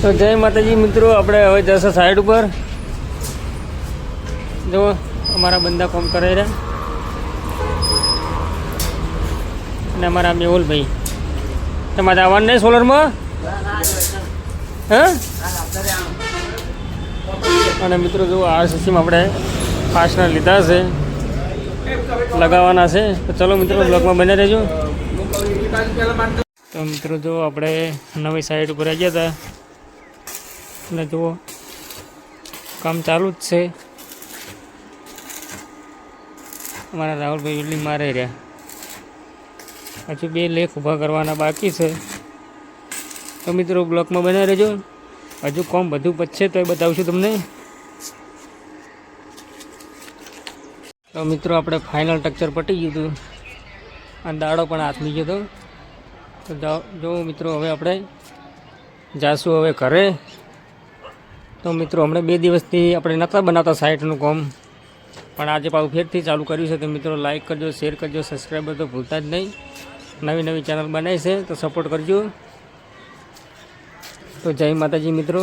તો જય માતાજી મિત્રો, આપણે હવે જશે સાઈડ ઉપર. જો અમારા બંદા કોમ કરે રહ્યા અને અમારા મેહુલભાઈ. તમારે આવવાનું નહીં સોલરમાં? હા. અને મિત્રો જો આરસીસીમાં આપણે ફાસ્ટનર લીધા છે, લગાવવાના છે. તો ચલો મિત્રો બ્લોગમાં બને રહેજો. તો મિત્રો જો આપણે નવી સાઈડ ઉપર આવી ગયા હતા અને જુઓ કામ ચાલુ જ છે. અમારા રાહુલભાઈ વેલ્ડિંગ મારે રહ્યા. હજુ 2 લેખ ઊભા કરવાના બાકી છે. તો મિત્રો બ્લોકમાં બને રહેજો. હજુ કોમ બધું પતશે તો એ બતાવશું તમને. તો મિત્રો આપણે ફાઇનલ ટેક્ચર પટી ગયું હતું અને દાડો પણ હાથમી ગયો હતો. તો જો મિત્રો હવે આપણે જાશું હવે ઘરે. તો મિત્રો હમણાં 2 દિવસથી આપણે નહોતા બનાવતા સાઇટનું કામ, પણ આજે પાછું ફેરથી ચાલુ કર્યું છે. તો મિત્રો લાઇક કરજો, શેર કરજો, સબસ્ક્રાઈબર તો ભૂલતા જ નહીં. નવી ચેનલ બનાવી છે તો સપોર્ટ કરજો. તો જય માતાજી મિત્રો.